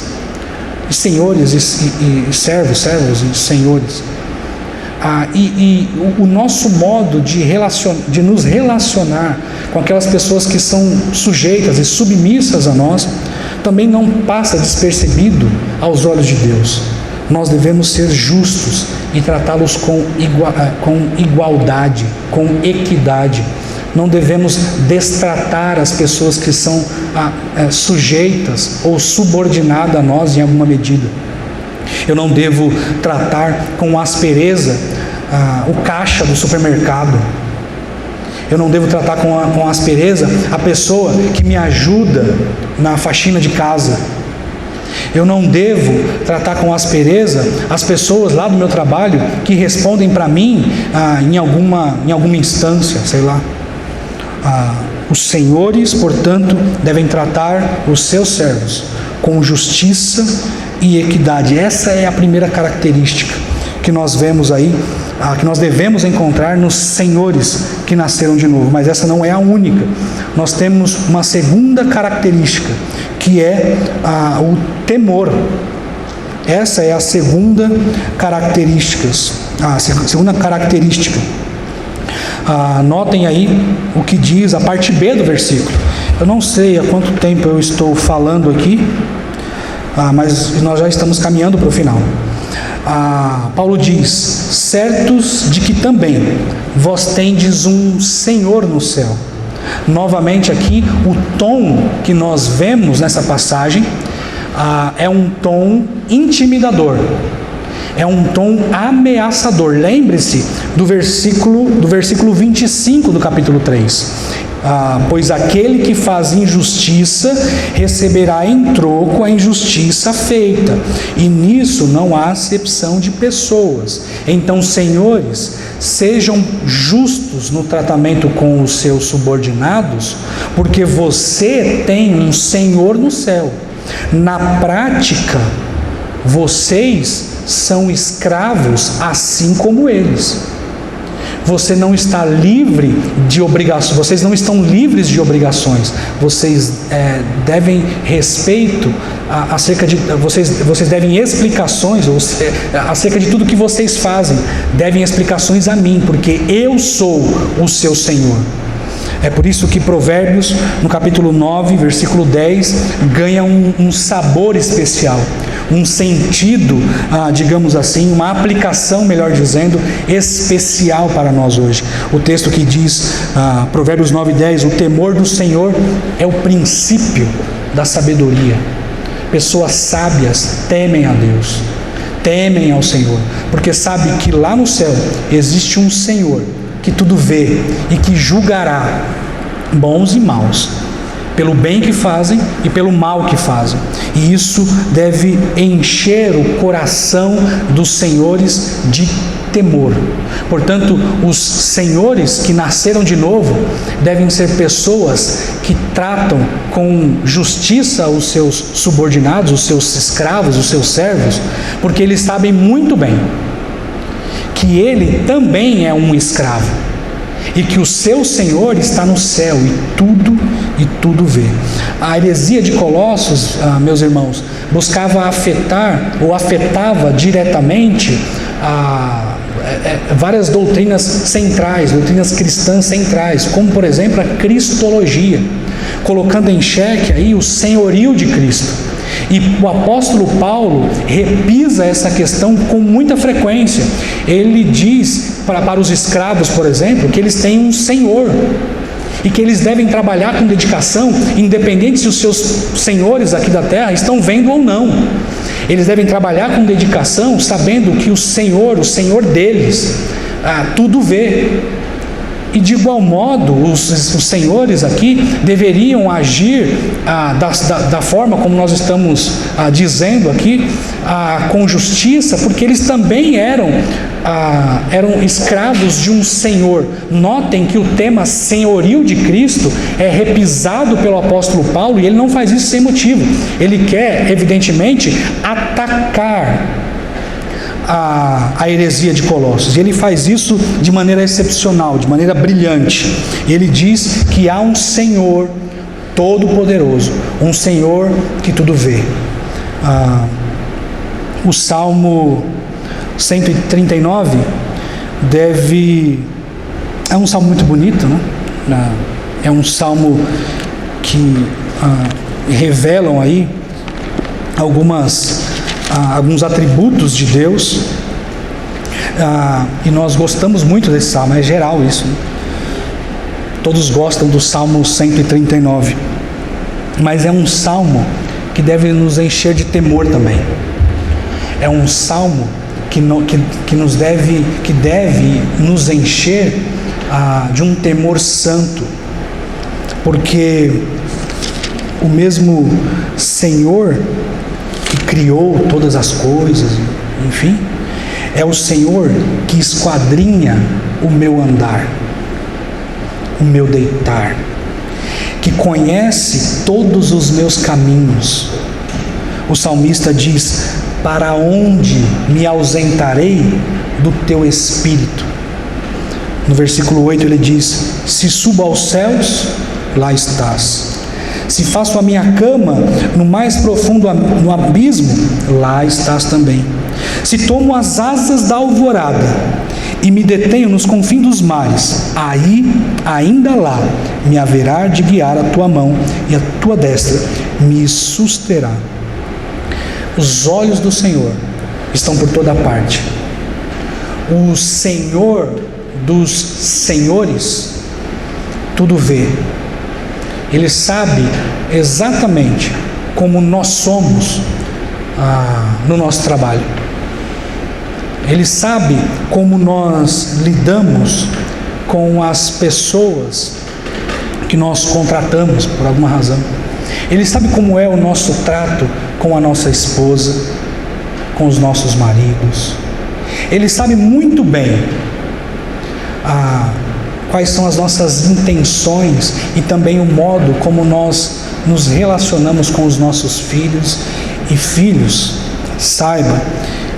senhores e servos e senhores. O nosso modo de nos relacionar com aquelas pessoas que são sujeitas e submissas a nós também não passa despercebido aos olhos de Deus. Nós devemos ser justos e tratá-los com igualdade, com equidade. Não devemos destratar as pessoas que são sujeitas ou subordinadas a nós em alguma medida. Eu não devo tratar com aspereza o caixa do supermercado. Eu não devo tratar com aspereza a pessoa que me ajuda na faxina de casa. Eu não devo tratar com aspereza as pessoas lá do meu trabalho que respondem para mim em alguma instância, sei lá. Os senhores, portanto, devem tratar os seus servos com justiça e equidade. Essa é a primeira característica que nós vemos aí, que nós devemos encontrar nos senhores que nasceram de novo, mas essa não é a única. Nós temos uma segunda característica, que é o temor. Essa é a segunda característica. Notem aí o que diz a parte B do versículo. Eu não sei há quanto tempo eu estou falando aqui, mas nós já estamos caminhando para o final. Paulo diz: certos de que também vós tendes um Senhor no céu. Novamente aqui, o tom que nós vemos nessa passagem é um tom intimidador, é um tom ameaçador. Lembre-se do versículo 25 do capítulo 3. Pois aquele que faz injustiça receberá em troco a injustiça feita, e nisso não há acepção de pessoas. Então, senhores, sejam justos no tratamento com os seus subordinados, porque você tem um Senhor no céu. Na prática, vocês são escravos assim como eles. Você não está livre de obrigações, vocês não estão livres de obrigações, vocês devem respeito vocês devem explicações acerca de tudo que vocês fazem, devem explicações a mim, porque eu sou o seu Senhor. É por isso que Provérbios, no capítulo 9, versículo 10, ganha um sabor especial. um sentido, digamos assim, uma aplicação, melhor dizendo, especial para nós hoje. O texto que diz, Provérbios 9:10, o temor do Senhor é o princípio da sabedoria. Pessoas sábias temem a Deus, temem ao Senhor, porque sabe que lá no céu existe um Senhor que tudo vê e que julgará bons e maus, pelo bem que fazem e pelo mal que fazem. E isso deve encher o coração dos senhores de temor. Portanto, os senhores que nasceram de novo devem ser pessoas que tratam com justiça os seus subordinados, os seus escravos, os seus servos, porque eles sabem muito bem que ele também é um escravo e que o seu Senhor está no céu e tudo vê. A heresia de Colossos, meus irmãos, buscava afetar ou afetava diretamente várias doutrinas centrais, doutrinas cristãs centrais, como por exemplo a cristologia, colocando em xeque aí o senhorio de Cristo. E o apóstolo Paulo repisa essa questão com muita frequência. Ele diz para os escravos, por exemplo, que eles têm um senhor e que eles devem trabalhar com dedicação, independente se os seus senhores aqui da terra estão vendo ou não. Eles devem trabalhar com dedicação, sabendo que o Senhor deles, tudo vê. E de igual modo, os senhores aqui deveriam agir da forma como nós estamos dizendo aqui, com justiça, porque eles também eram escravos de um senhor. Notem que o tema senhorio de Cristo é repisado pelo apóstolo Paulo, e ele não faz isso sem motivo. Ele quer, evidentemente, atacar a heresia de Colossos, e ele faz isso de maneira excepcional, de maneira brilhante. Ele diz que há um Senhor todo-poderoso, um Senhor que tudo vê. O Salmo 139 é um salmo muito bonito, né? É um salmo que revelam aí alguns atributos de Deus, e nós gostamos muito desse salmo, é geral isso, né? Todos gostam do Salmo 139, mas é um salmo que deve nos encher de temor também. É um salmo que deve nos encher de um temor santo, porque o mesmo Senhor que criou todas as coisas, enfim, é o Senhor que esquadrinha o meu andar, o meu deitar, que conhece todos os meus caminhos. O salmista diz: para onde me ausentarei do teu espírito? No versículo 8 ele diz: se subo aos céus, lá estás. Se faço a minha cama no mais profundo no abismo, lá estás também. Se tomo as asas da alvorada e me detenho nos confins dos mares, aí, ainda lá, me haverá de guiar a tua mão, e a tua destra me susterá. Os olhos do Senhor estão por toda parte. O Senhor dos senhores tudo vê. Ele sabe exatamente como nós somos no nosso trabalho. Ele sabe como nós lidamos com as pessoas que nós contratamos por alguma razão. Ele sabe como é o nosso trato com a nossa esposa, com os nossos maridos. Ele sabe muito bem quais são as nossas intenções e também o modo como nós nos relacionamos com os nossos filhos. E filhos, saiba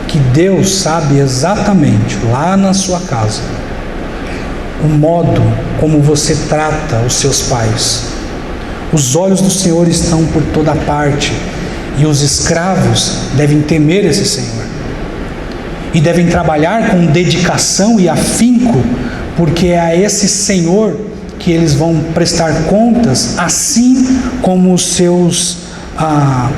que Deus sabe exatamente, lá na sua casa, o modo como você trata os seus pais. Os olhos do Senhor estão por toda parte, e os escravos devem temer esse Senhor, e devem trabalhar com dedicação e afinco, porque é a esse Senhor que eles vão prestar contas, assim como os seus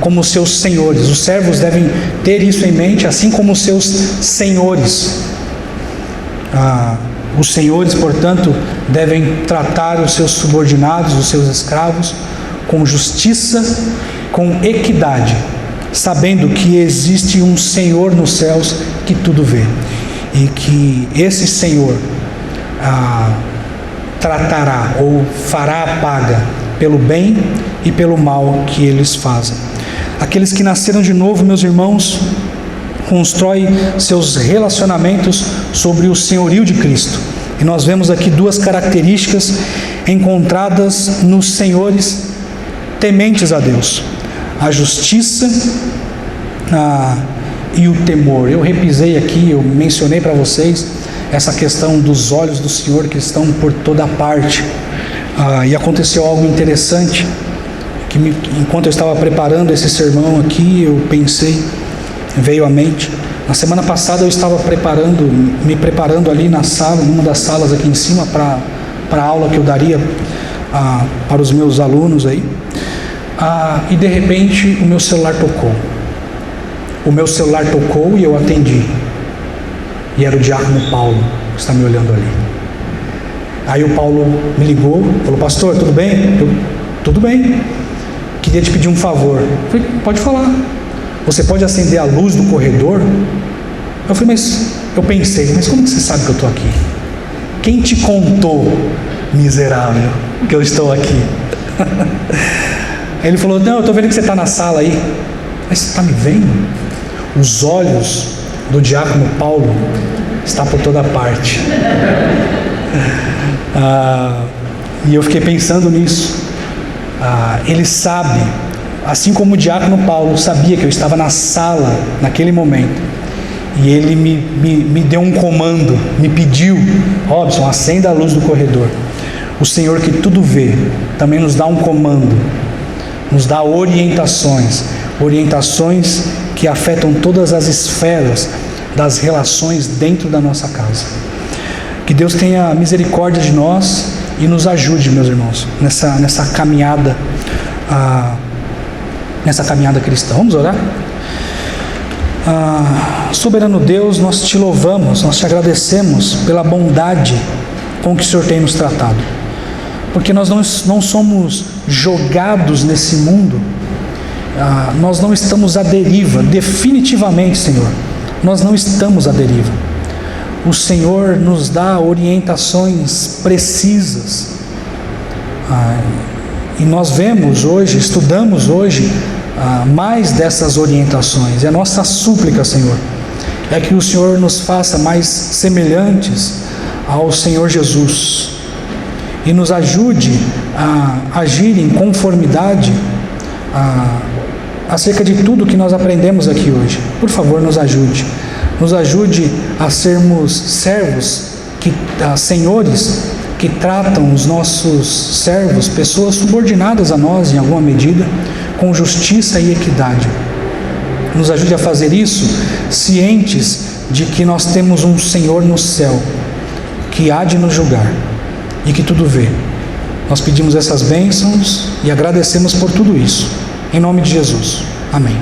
como seus senhores. Os servos devem ter isso em mente, assim como os seus senhores. Os senhores, portanto, devem tratar os seus subordinados, os seus escravos, com justiça, com equidade, sabendo que existe um Senhor nos céus que tudo vê, e que esse Senhor tratará ou fará a paga pelo bem e pelo mal que eles fazem. Aqueles que nasceram de novo, meus irmãos, constroem seus relacionamentos sobre o senhorio de Cristo. E nós vemos aqui duas características encontradas nos senhores tementes a Deus: a justiça e o temor. Eu repisei aqui, eu mencionei para vocês essa questão dos olhos do Senhor que estão por toda parte. E aconteceu algo interessante, que enquanto eu estava preparando esse sermão aqui, eu pensei, veio à mente. Na semana passada eu estava me preparando ali na sala, numa das salas aqui em cima, para a aula que eu daria para os meus alunos aí. E de repente o meu celular tocou. O meu celular tocou e eu atendi. E era o diácono Paulo, que está me olhando ali. Aí o Paulo me ligou, falou: pastor, tudo bem? Tudo bem. Queria te pedir um favor. Eu falei: pode falar. Você pode acender a luz do corredor? Eu falei: eu pensei, mas como que você sabe que eu estou aqui? Quem te contou, miserável, que eu estou aqui? Aí ele falou: não, eu estou vendo que você está na sala aí. Mas você está me vendo? Os olhos do diácono Paulo estão por toda parte. E eu fiquei pensando nisso. Ele sabe, assim como o diácono Paulo sabia que eu estava na sala naquele momento, e ele me deu um comando, me pediu: Robson, acenda a luz do corredor. O Senhor que tudo vê também nos dá um comando, nos dá orientações que afetam todas as esferas das relações dentro da nossa casa. Que Deus tenha misericórdia de nós e nos ajude, meus irmãos, nessa caminhada cristã. Vamos orar? Soberano Deus, nós te louvamos, nós te agradecemos pela bondade com que o Senhor tem nos tratado, porque nós não somos jogados nesse mundo, nós não estamos à deriva, definitivamente, Senhor, nós não estamos à deriva. O Senhor nos dá orientações precisas, e nós vemos hoje, estudamos hoje mais dessas orientações. E a nossa súplica, Senhor, é que o Senhor nos faça mais semelhantes ao Senhor Jesus e nos ajude a agir em conformidade acerca de tudo que nós aprendemos aqui hoje. Por favor, nos ajude a sermos servos, senhores que tratam os nossos servos, pessoas subordinadas a nós em alguma medida, com justiça e equidade. Nos ajude a fazer isso, cientes de que nós temos um Senhor no céu, que há de nos julgar e que tudo vê. Nós pedimos essas bênçãos e agradecemos por tudo isso. Em nome de Jesus. Amém.